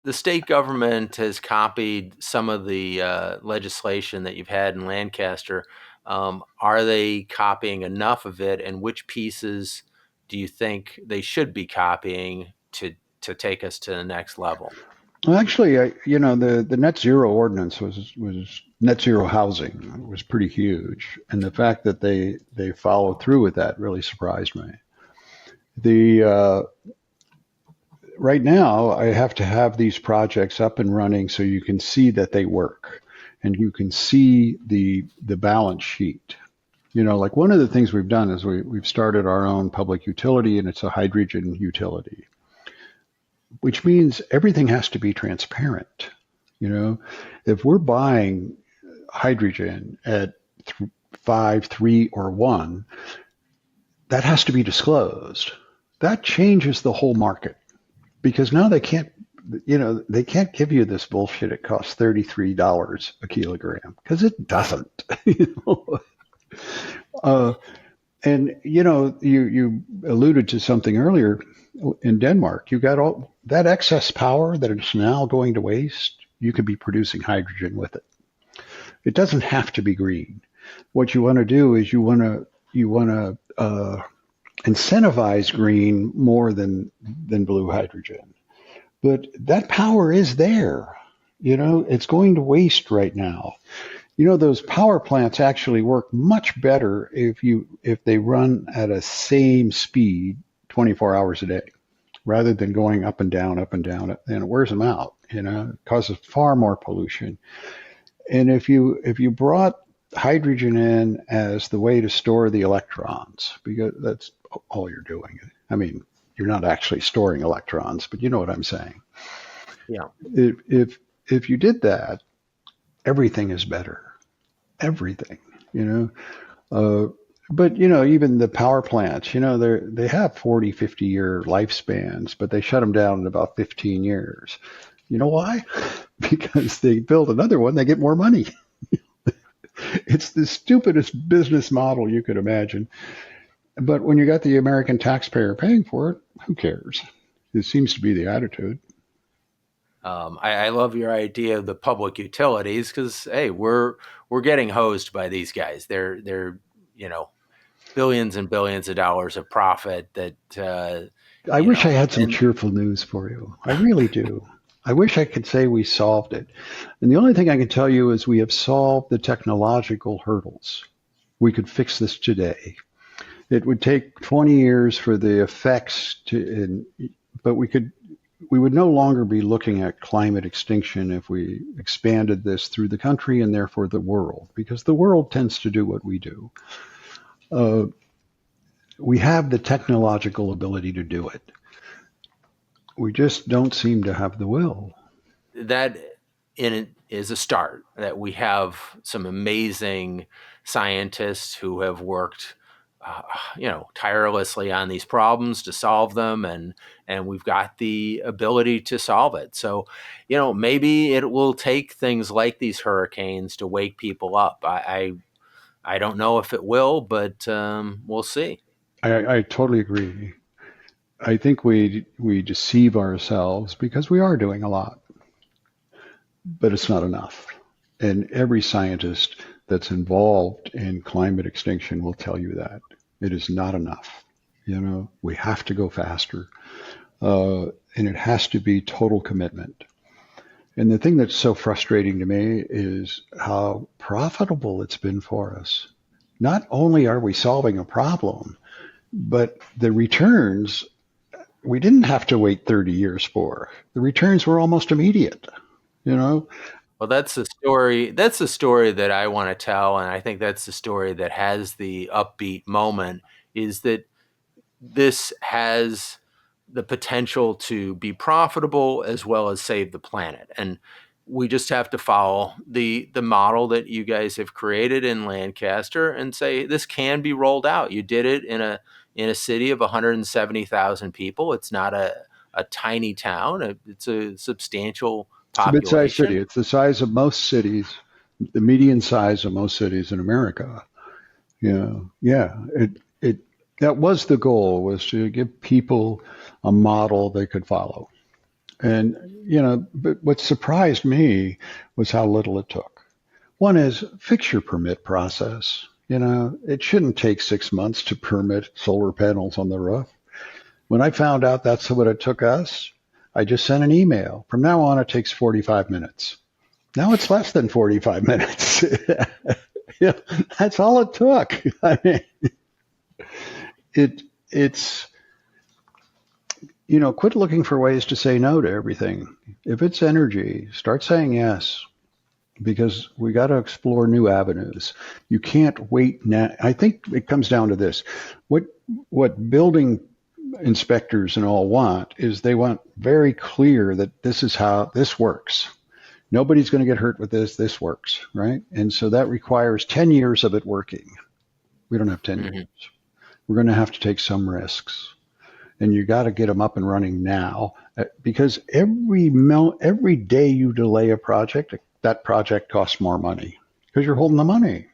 the state government has copied some of the legislation that you've had in Lancaster. Are they copying enough of it, and which pieces do you think they should be copying to take us to the next level? Well, actually, the net zero ordinance was net zero housing. It was pretty huge, and the fact that they followed through with that really surprised me. The Right now, I have to have these projects up and running so you can see that they work, and you can see the balance sheet. Like one of the things we've done is we've started our own public utility, and it's a hydrogen utility, which means everything has to be transparent. If we're buying hydrogen at 5, 3, or 1, that has to be disclosed. That changes the whole market because now they can't give you this bullshit. It costs $33 a kilogram because it doesn't. And you alluded to something earlier. In Denmark, you got all that excess power that is now going to waste. You could be producing hydrogen with it. It doesn't have to be green. What you want to do is you want to incentivize green more than blue hydrogen. But that power is there. It's going to waste right now. Those power plants actually work much better if they run at a same speed 24 hours a day, rather than going up and down, and it wears them out. It causes far more pollution. And if you brought hydrogen in as the way to store the electrons, because that's all you're doing. I mean, you're not actually storing electrons, but you know what I'm saying. Yeah. If you did that, everything is better. Everything. But even the power plants, they have 40, 50-year lifespans, but they shut them down in about 15 years. You know why? Because they build another one, they get more money. It's the stupidest business model you could imagine. But when you got the American taxpayer paying for it, who cares? It seems to be the attitude. I love your idea of the public utilities because, hey, we're getting hosed by these guys. They're billions and billions of dollars of profit that. I wish I had some cheerful news for you. I really do. I wish I could say we solved it. And the only thing I can tell you is we have solved the technological hurdles. We could fix this today. It would take 20 years for the effects but we would no longer be looking at climate extinction if we expanded this through the country and therefore the world, because the world tends to do what we do. We have the technological ability to do it. We just don't seem to have the will. That in it is a start, that we have some amazing scientists who have worked tirelessly on these problems to solve them, and we've got the ability to solve it. So, maybe it will take things like these hurricanes to wake people up. I don't know if it will, but we'll see. I totally agree. I think we deceive ourselves because we are doing a lot, but it's not enough. And every scientist that's involved in climate extinction will tell you that. It is not enough. We have to go faster. And it has to be total commitment. And the thing that's so frustrating to me is how profitable it's been for us. Not only are we solving a problem, but the returns, we didn't have to wait 30 years for. The returns were almost immediate, Well, that's the story. That's the story that I want to tell, and I think that's the story that has the upbeat moment. Is that this has the potential to be profitable as well as save the planet, and we just have to follow the model that you guys have created in Lancaster and say this can be rolled out. You did it in a city of 170,000 people. It's not a tiny town. It's a substantial It's a mid-sized population. city. It's the size of most cities, the median size of most cities in America. That was the goal, was to give people a model they could follow. And, but what surprised me was how little it took. One is fix your permit process. It shouldn't take 6 months to permit solar panels on the roof. When I found out that's what it took us, I just sent an email. From now on, it takes 45 minutes. Now it's less than 45 minutes. Yeah, that's all it took. I mean, it's quit looking for ways to say no to everything. If it's energy, start saying yes, because we got to explore new avenues. You can't wait now. I think it comes down to this. What building inspectors and all want is they want very clear that this is how this works. Nobody's going to get hurt with this. This works, right? And so that requires 10 years of it working. We don't have 10 Mm-hmm. years. We're going to have to take some risks. And you got to get them up and running now, because every day you delay a project, that project costs more money because you're holding the money.